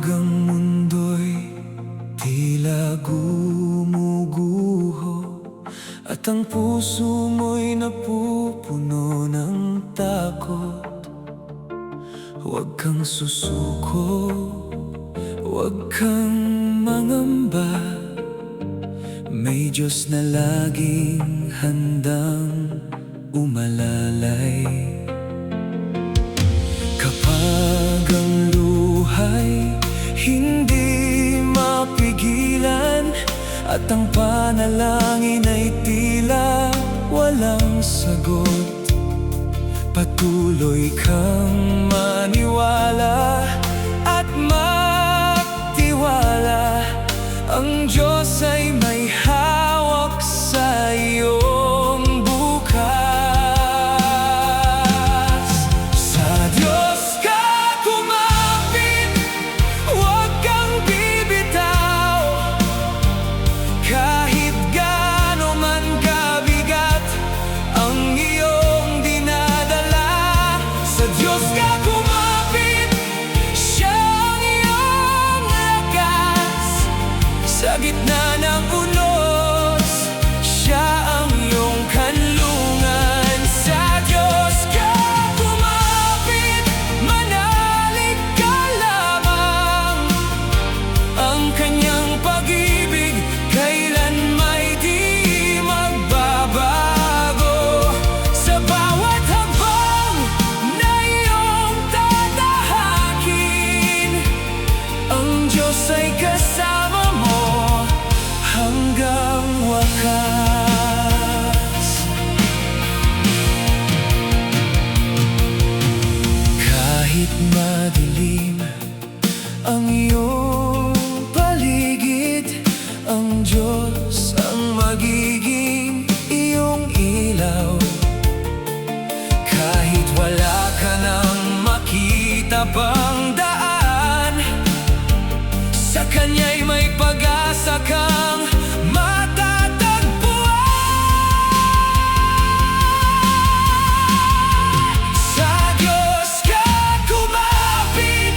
ang mundo'y tila gumuguho, at ang puso mo'y napupuno ng takot. Huwag kang susuko, huwag kang mangamba, may Diyos na laging handang umalalay. Kapag ang luhay hindi mapigilan, at ang panalangin ay tila walang sagot, patuloy kang maniwala at magtiwala. Ang Diyos ay may hawak sa iyong bukas. Sa Diyos ka kumapit, huwag kang bibitaw, kahit gaano man kabigat ang iyong dinadala. Sa Diyos ka kumapit, Siya ang iyong lakas. Sa gitna ng unos, Siya ang iyong kanlungan. Sa Diyos ka kumapit, manalig ka lamang. Ang Kanyang pag-ibig kailanmay di magbabago. Sa bawat hakbang na iyong tatahakin, ang Diyos ay kasama mo hanggang wakas. Kahit madilim ang iyong paligid, ang Diyos ang magiging iyong ilaw. Kahit wala ka nang makita pang daan, sa Kanya'y may pag-asa kang matatagpuan. Sa Diyos ka kumapit,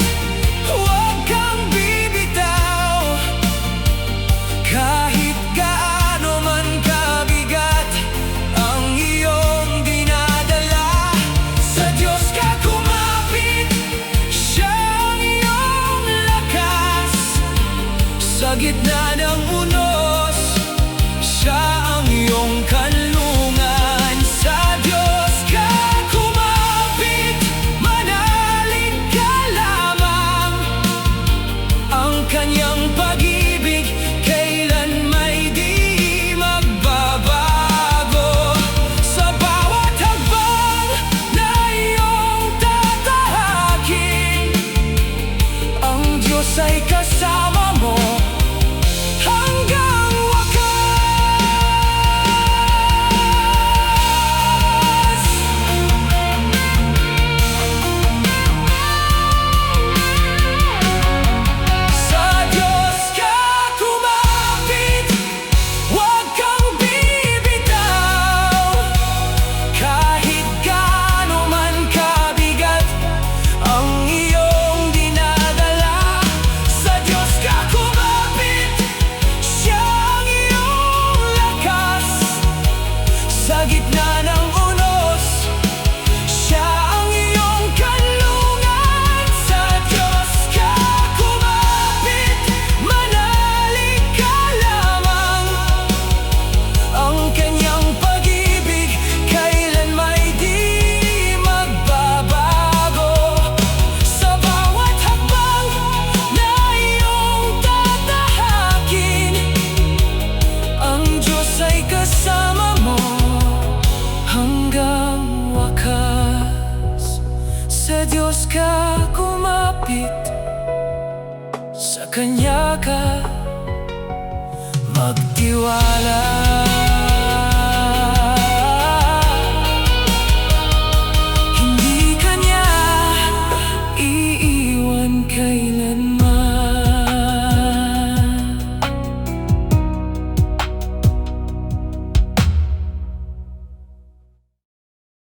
huwag kang bibitaw, kahit gaano man kabigat ang iyong dinadala. Sa Diyos ka kumapit, Siya ang iyong lakas. Sa gitna ng unos, Siya ang iyong kanlungan. Sa Diyos ka kumapit, manalig ka lamang. Ang Kanyang pag-ibig kailanmay di magbabago. Sa bawat hakbang na iyong tatahakin, ang Diyos ay kasama mo hanggang wakas. Sa Diyos ka kumapit, huwag kang bibitaw, kahit gaano man kabigat ang iyong dinadala. Sa Diyos ka kumapit, Siya ang iyong lakas. Sa gitna ng unos, Siya ang iyong kanlungan. Sa Diyos ka kumapit, manalig ka lamang. Ang Kanyang pag-ibig kailanmay di magbabago. Sa bawat hakbang na iyong tatahakin, ang Diyos ay kasama mo hanggang wakas. Sa Diyos ka kumapit, sa Kanya ka magtiwala.